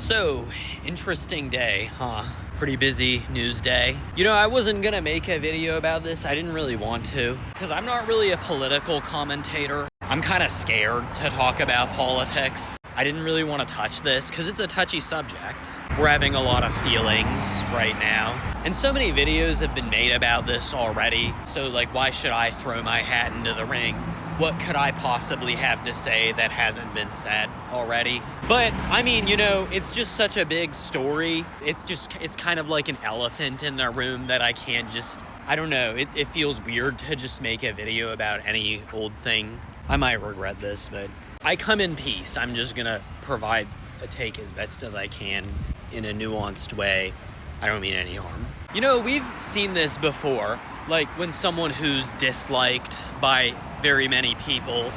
So, interesting day, huh? Pretty busy news day. You know, I wasn't gonna make a video about this. I didn't really want to, because I'm not really a political commentator. I'm kind of scared to talk about politics. I didn't really want to touch this because it's a touchy subject. We're having a lot of feelings right now. And so many videos have been made about this already. So like, why should I throw my hat into the ring? What could I possibly have to say that hasn't been said already? But I mean, you know, it's just such a big story. It's kind of like an elephant in the room that I can't just, I don't know. It feels weird to just make a video about any old thing. I might regret this, but I come in peace. I'm just gonna provide a take as best as I can in a nuanced way. I don't mean any harm. You know, we've seen this before, like when someone who's disliked by very many people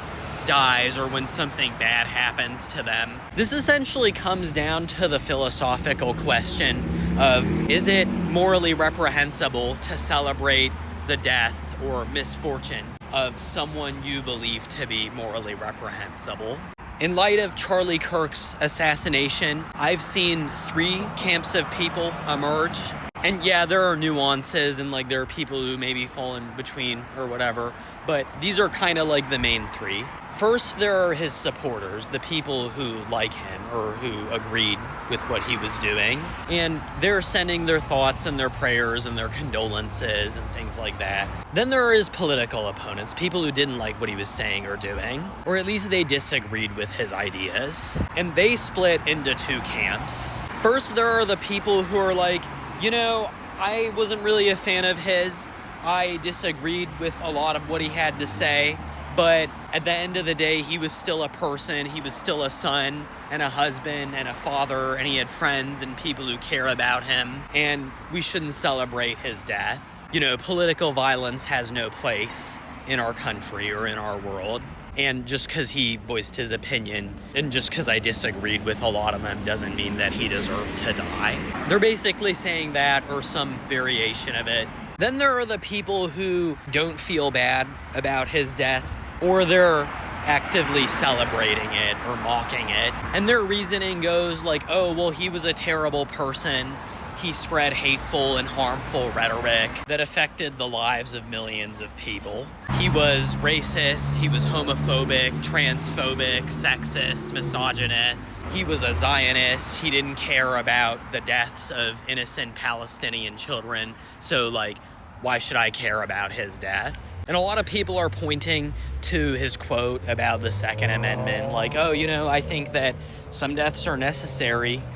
dies or when something bad happens to them. This essentially comes down to the philosophical question of, is it morally reprehensible to celebrate the death or misfortune of someone you believe to be morally reprehensible? In light of Charlie Kirk's assassination, I've seen three camps of people emerge. And yeah, there are nuances and like there are people who maybe fall in between or whatever, but these are kind of like the main three. First, there are his supporters, the people who like him or who agreed with what he was doing. And they're sending their thoughts and their prayers and their condolences and things like that. Then there are his political opponents, people who didn't like what he was saying or doing, or at least they disagreed with his ideas. And they split into two camps. First, there are the people who are like, you know, I wasn't really a fan of his. I disagreed with a lot of what he had to say. But at the end of the day, he was still a person. He was still a son and a husband and a father. And he had friends and people who care about him. And we shouldn't celebrate his death. You know, political violence has no place in our country or in our world. And just because he voiced his opinion and just because I disagreed with a lot of them doesn't mean that he deserved to die. They're basically saying that or some variation of it. Then there are the people who don't feel bad about his death, or they're actively celebrating it or mocking it. And their reasoning goes like, oh, well, he was a terrible person. He spread hateful and harmful rhetoric that affected the lives of millions of people. He was racist, he was homophobic, transphobic, sexist, misogynist. He was a Zionist. He didn't care about the deaths of innocent Palestinian children. So, like, why should I care about his death? And a lot of people are pointing to his quote about the Second Amendment, like, oh, you know, I think that some deaths are necessary